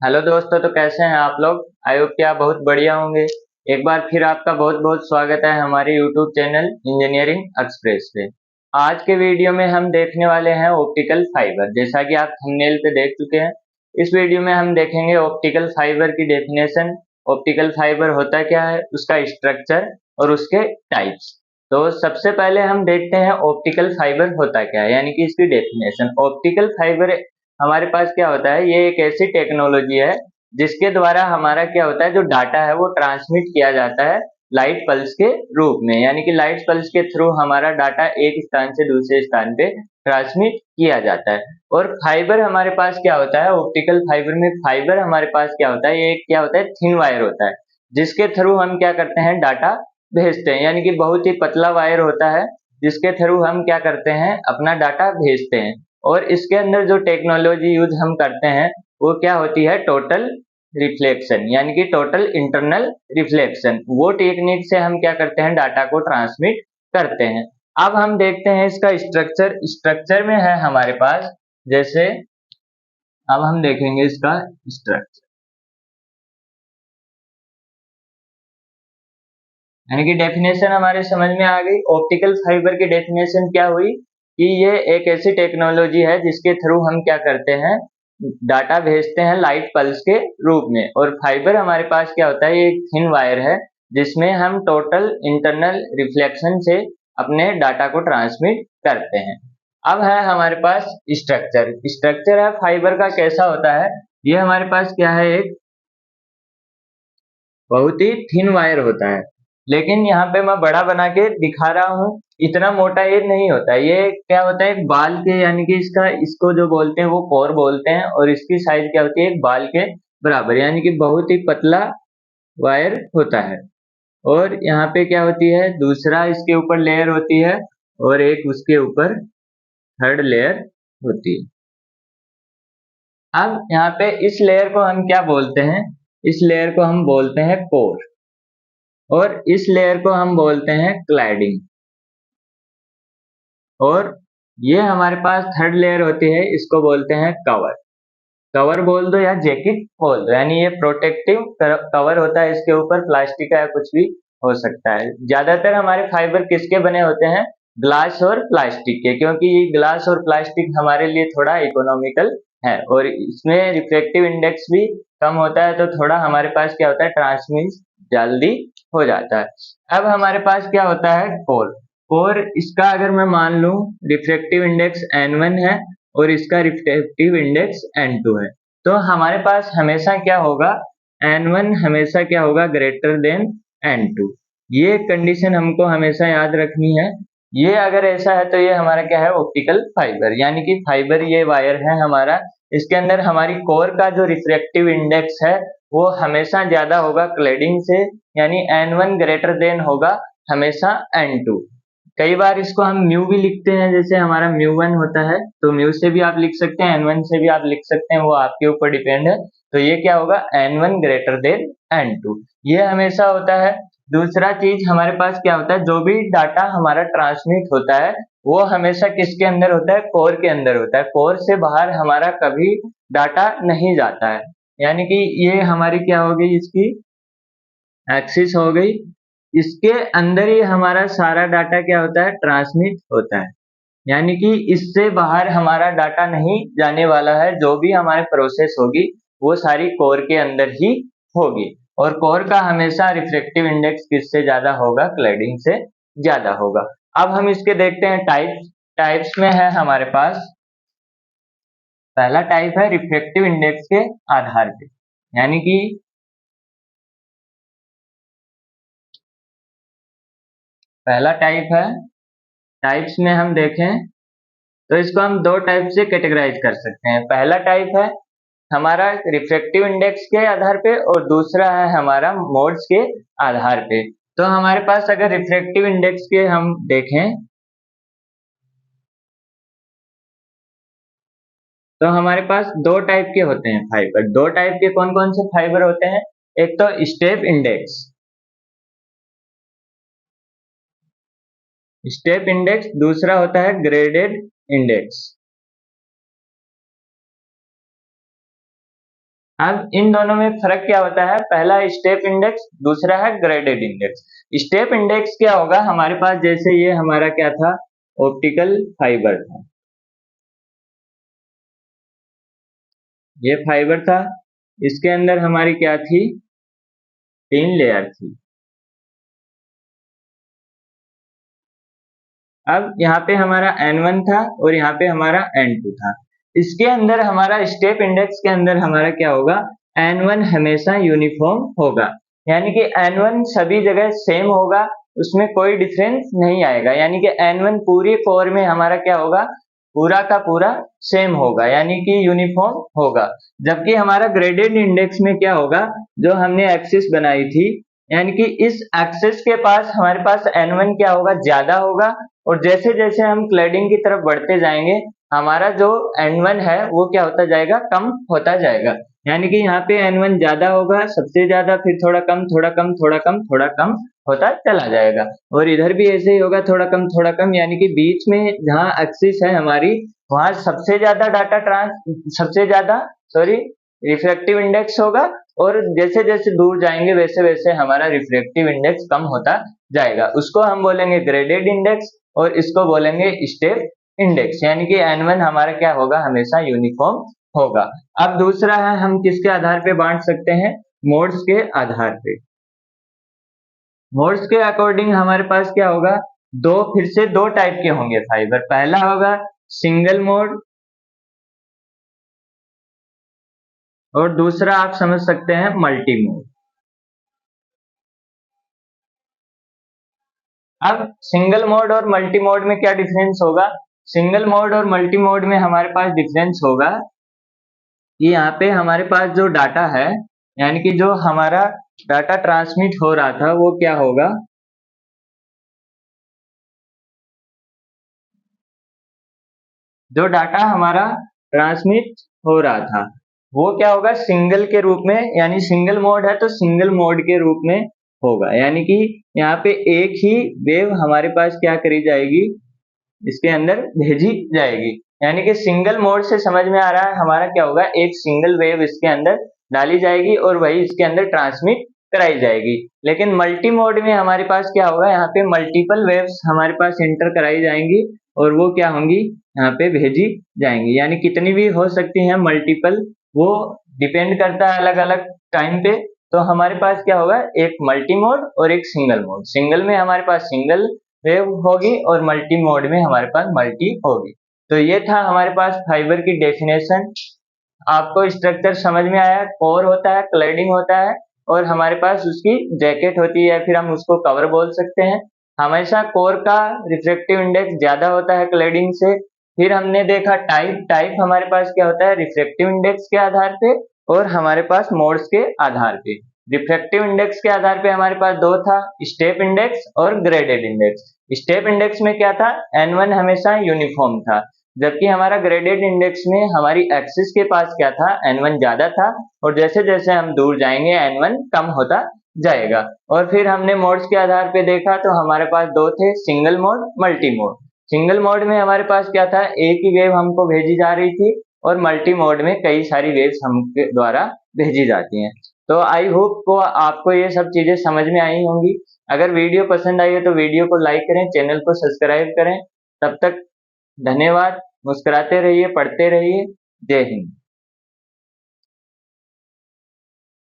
Hello दोस्तों, तो कैसे हैं आप लोग। आई होप कि आप बहुत बढ़िया होंगे। एक बार फिर आपका बहुत बहुत स्वागत है हमारे यूट्यूब चैनल इंजीनियरिंग एक्सप्रेस पे। आज के वीडियो में हम देखने वाले हैं ऑप्टिकल फाइबर। जैसा कि आप थंबनेल पे देख चुके हैं, इस वीडियो में हम देखेंगे ऑप्टिकल फाइबर की डेफिनेशन, ऑप्टिकल फाइबर होता क्या है, उसका स्ट्रक्चर और उसके टाइप्स। तो सबसे पहले हम देखते हैं ऑप्टिकल फाइबर होता क्या है, यानी कि इसकी डेफिनेशन। ऑप्टिकल फाइबर हमारे पास क्या होता है, ये एक ऐसी टेक्नोलॉजी है जिसके द्वारा हमारा क्या होता है, जो डाटा है वो ट्रांसमिट किया जाता है लाइट पल्स के रूप में। यानी कि लाइट पल्स के थ्रू हमारा डाटा एक स्थान से दूसरे स्थान पे ट्रांसमिट किया जाता है। और फाइबर हमारे पास क्या होता है, ऑप्टिकल फाइबर में फाइबर हमारे पास क्या होता है, ये क्या होता है, थिन वायर होता है जिसके थ्रू हम क्या करते हैं, डाटा भेजते हैं। यानी कि बहुत ही पतला वायर होता है जिसके थ्रू हम क्या करते हैं, अपना डाटा भेजते हैं। और इसके अंदर जो टेक्नोलॉजी यूज हम करते हैं वो क्या होती है, टोटल रिफ्लेक्शन, यानी कि टोटल इंटरनल रिफ्लेक्शन। वो टेक्निक से हम क्या करते हैं, डाटा को ट्रांसमिट करते हैं। अब हम देखते हैं इसका स्ट्रक्चर। स्ट्रक्चर में है हमारे पास, जैसे अब हम देखेंगे इसका स्ट्रक्चर, यानी कि डेफिनेशन हमारे समझ में आ गई। ऑप्टिकल फाइबर की डेफिनेशन क्या हुई कि ये एक ऐसी टेक्नोलॉजी है जिसके थ्रू हम क्या करते हैं, डाटा भेजते हैं लाइट पल्स के रूप में। और फाइबर हमारे पास क्या होता है, ये एक थिन वायर है जिसमें हम टोटल इंटरनल रिफ्लेक्शन से अपने डाटा को ट्रांसमिट करते हैं। अब है हमारे पास स्ट्रक्चर। स्ट्रक्चर है फाइबर का कैसा होता है, ये हमारे पास क्या है, एक बहुत ही थिन वायर होता है। लेकिन यहाँ पे मैं बड़ा बना के दिखा रहा हूँ, इतना मोटा ये नहीं होता। ये क्या होता है, एक बाल के, यानी कि इसको जो बोलते हैं वो कोर बोलते हैं, और इसकी साइज क्या होती है, एक बाल के बराबर, यानी कि बहुत ही पतला वायर होता है। और यहाँ पे क्या होती है, दूसरा इसके ऊपर लेयर होती है और एक उसके ऊपर थर्ड लेयर होती है। अब यहाँ पे इस लेयर को हम क्या बोलते हैं, इस लेयर को हम बोलते हैं कोर, और इस लेयर को हम बोलते हैं क्लैडिंग। और ये हमारे पास थर्ड लेयर होती है, इसको बोलते हैं कवर। कवर बोल दो या जैकेट बोल दो, यानी ये प्रोटेक्टिव कवर होता है, इसके ऊपर प्लास्टिक का या कुछ भी हो सकता है। ज्यादातर हमारे फाइबर किसके बने होते हैं, ग्लास और प्लास्टिक के, क्योंकि ये ग्लास और प्लास्टिक हमारे लिए थोड़ा इकोनॉमिकल है और इसमें रिफ्लेक्टिव इंडेक्स भी कम होता है, तो थोड़ा हमारे पास क्या होता है, ट्रांसमिट जल्दी हो जाता है। अब हमारे पास क्या होता है, कोर। कोर, इसका अगर मैं मान लूं रिफ्लेक्टिव इंडेक्स N1 है और इसका रिफ्लेक्टिव इंडेक्स N2 है, तो हमारे पास हमेशा क्या होगा, N1 हमेशा क्या होगा, ग्रेटर देन N2। ये कंडीशन हमको हमेशा याद रखनी है। ये अगर ऐसा है तो ये हमारा क्या है, ऑप्टिकल फाइबर। यानी कि फाइबर ये वायर है हमारा, इसके अंदर हमारी कोर का जो रिफ्लेक्टिव इंडेक्स है वो हमेशा ज्यादा होगा क्लैडिंग से, यानी N1 ग्रेटर देन होगा हमेशा N2। कई बार इसको हम म्यू भी लिखते हैं, जैसे हमारा म्यू1 होता है, तो म्यू से भी आप लिख सकते हैं, N1 से भी आप लिख सकते हैं, वो आपके ऊपर डिपेंड है। तो ये क्या होगा, N1 ग्रेटर देन N2, ये हमेशा होता है। दूसरा चीज हमारे पास क्या होता है, जो भी डाटा हमारा ट्रांसमिट होता है वो हमेशा किसके अंदर होता है, कोर के अंदर होता है। कोर से बाहर हमारा कभी डाटा नहीं जाता है। यानी कि ये हमारी क्या होगी, इसकी एक्सिस हो गई, इसके अंदर ही हमारा सारा डाटा क्या होता है, ट्रांसमिट होता है। यानी कि इससे बाहर हमारा डाटा नहीं जाने वाला है, जो भी हमारे प्रोसेस होगी वो सारी कोर के अंदर ही होगी। और कोर का हमेशा रिफ्लेक्टिव इंडेक्स किससे ज्यादा होगा, क्लैडिंग से ज्यादा होगा। अब हम इसके देखते हैं टाइप्स। टाइप्स में है हमारे पास, पहला टाइप है रिफ्लेक्टिव इंडेक्स के आधार पे, यानी कि पहला टाइप है, टाइप्स में हम देखें तो इसको हम दो टाइप से कैटेगराइज कर सकते हैं। पहला टाइप है हमारा रिफ्लेक्टिव इंडेक्स के आधार पे, और दूसरा है हमारा मोड्स के आधार पे। तो हमारे पास अगर रिफ्लेक्टिव इंडेक्स के हम देखें तो हमारे पास दो टाइप के होते हैं फाइबर। दो टाइप के कौन कौन से फाइबर होते हैं, एक तो स्टेप इंडेक्स, स्टेप इंडेक्स, दूसरा होता है ग्रेडेड इंडेक्स। अब इन दोनों में फर्क क्या होता है, पहला है स्टेप इंडेक्स, दूसरा है ग्रेडेड इंडेक्स। स्टेप इंडेक्स क्या होगा, हमारे पास जैसे ये हमारा क्या था, ऑप्टिकल फाइबर था, ये फाइबर था, इसके अंदर हमारी क्या थी, 3 लेयर थी। अब यहाँ पे हमारा N1 था और यहाँ पे हमारा N2 था। इसके अंदर हमारा स्टेप इंडेक्स के अंदर हमारा क्या होगा, N1 हमेशा यूनिफॉर्म होगा, यानी कि N1 सभी जगह सेम होगा, उसमें कोई डिफरेंस नहीं आएगा, यानी कि N1 पूरी कोर में हमारा क्या होगा, पूरा का पूरा सेम होगा, यानी कि यूनिफॉर्म होगा। जबकि हमारा ग्रेडेड इंडेक्स में क्या होगा, जो हमने एक्सिस बनाई थी, यानी कि इस एक्सिस के पास हमारे पास N1 क्या होगा, ज्यादा होगा, और जैसे जैसे हम क्लैडिंग की तरफ बढ़ते जाएंगे, हमारा जो N1 है वो क्या होता जाएगा, कम होता जाएगा। यानी कि यहाँ पे N1 ज्यादा होगा, सबसे ज्यादा, फिर थोड़ा कम, थोड़ा कम, थोड़ा कम, थोड़ा कम होता चला जाएगा। और इधर भी ऐसे ही होगा, थोड़ा कम, थोड़ा कम, यानी कि बीच में जहाँ एक्सिस है हमारी, वहां सबसे ज्यादा सॉरी रिफ्रैक्टिव इंडेक्स होगा, और जैसे जैसे दूर जाएंगे वैसे वैसे हमारा रिफ्रैक्टिव इंडेक्स कम होता जाएगा। उसको हम बोलेंगे ग्रेडेड इंडेक्स और इसको बोलेंगे स्टेप इंडेक्स, यानी कि N1 हमारा क्या होगा, हमेशा यूनिफॉर्म होगा। अब दूसरा है, हम किसके आधार पे बांट सकते हैं, मोड्स के आधार पे। मोड्स के अकॉर्डिंग हमारे पास क्या होगा, फिर से दो टाइप के होंगे फाइबर। पहला होगा सिंगल मोड, और दूसरा आप समझ सकते हैं मल्टी मोड। अब सिंगल मोड और मल्टी मोड में क्या डिफरेंस होगा, सिंगल मोड और मल्टी मोड में हमारे पास डिफरेंस होगा कि यहाँ पे हमारे पास जो डाटा है, यानी कि जो हमारा डाटा ट्रांसमिट हो रहा था वो क्या होगा, जो डाटा हमारा ट्रांसमिट हो रहा था वो क्या होगा, सिंगल के रूप में, यानी सिंगल मोड है तो सिंगल मोड के रूप में होगा, यानी कि यहाँ पे एक ही वेव हमारे पास क्या करी जाएगी, इसके अंदर भेजी जाएगी। यानी कि सिंगल मोड से समझ में आ रहा है हमारा क्या होगा, एक सिंगल वेव इसके अंदर डाली जाएगी और वही इसके अंदर ट्रांसमिट कराई जाएगी। लेकिन मल्टी मोड में हमारे पास क्या होगा, यहाँ पे मल्टीपल वेव्स हमारे पास इंटर कराई जाएंगी और वो क्या होंगी, यहाँ पे भेजी जाएंगी, यानी कितनी भी हो सकती हैं मल्टीपल, वो डिपेंड करता है अलग अलग टाइम पे। तो हमारे पास क्या होगा, एक मल्टी मोड और एक सिंगल मोड। सिंगल में हमारे पास सिंगल वेव होगी और मल्टी मोड में हमारे पास मल्टी होगी। तो ये था हमारे पास फाइबर की डेफिनेशन। आपको स्ट्रक्चर समझ में आया, कोर होता है, क्लैडिंग होता है, और हमारे पास उसकी जैकेट होती है, या फिर हम उसको कवर बोल सकते हैं। हमेशा कोर का रिफ्रैक्टिव इंडेक्स ज्यादा होता है क्लैडिंग से। फिर हमने देखा टाइप हमारे पास क्या होता है, रिफ्रैक्टिव इंडेक्स के आधार पे और हमारे पास मोड्स के आधार पे। रिफ्रैक्टिव इंडेक्स के आधार पे हमारे पास दो था, स्टेप इंडेक्स और ग्रेडेड इंडेक्स। स्टेप इंडेक्स में क्या था, N1 हमेशा यूनिफॉर्म था, जबकि हमारा ग्रेडेड इंडेक्स में हमारी एक्सिस के पास क्या था, N1 ज्यादा था, और जैसे जैसे हम दूर जाएंगे N1 कम होता जाएगा। और फिर हमने मोड्स के आधार पे देखा तो हमारे पास दो थे, single mode, multi mode. Single mode में हमारे पास क्या था, एक ही वेव हमको भेजी जा रही थी, और मल्टी मोड में कई सारी वेव्स हमके द्वारा भेजी जाती हैं। तो आई होप को आपको ये सब चीजें समझ में आई होंगी। अगर वीडियो पसंद आई हो तो वीडियो को लाइक करें, चैनल को सब्सक्राइब करें। तब तक धन्यवाद, मुस्कुराते रहिए, पढ़ते रहिए। जय हिंद।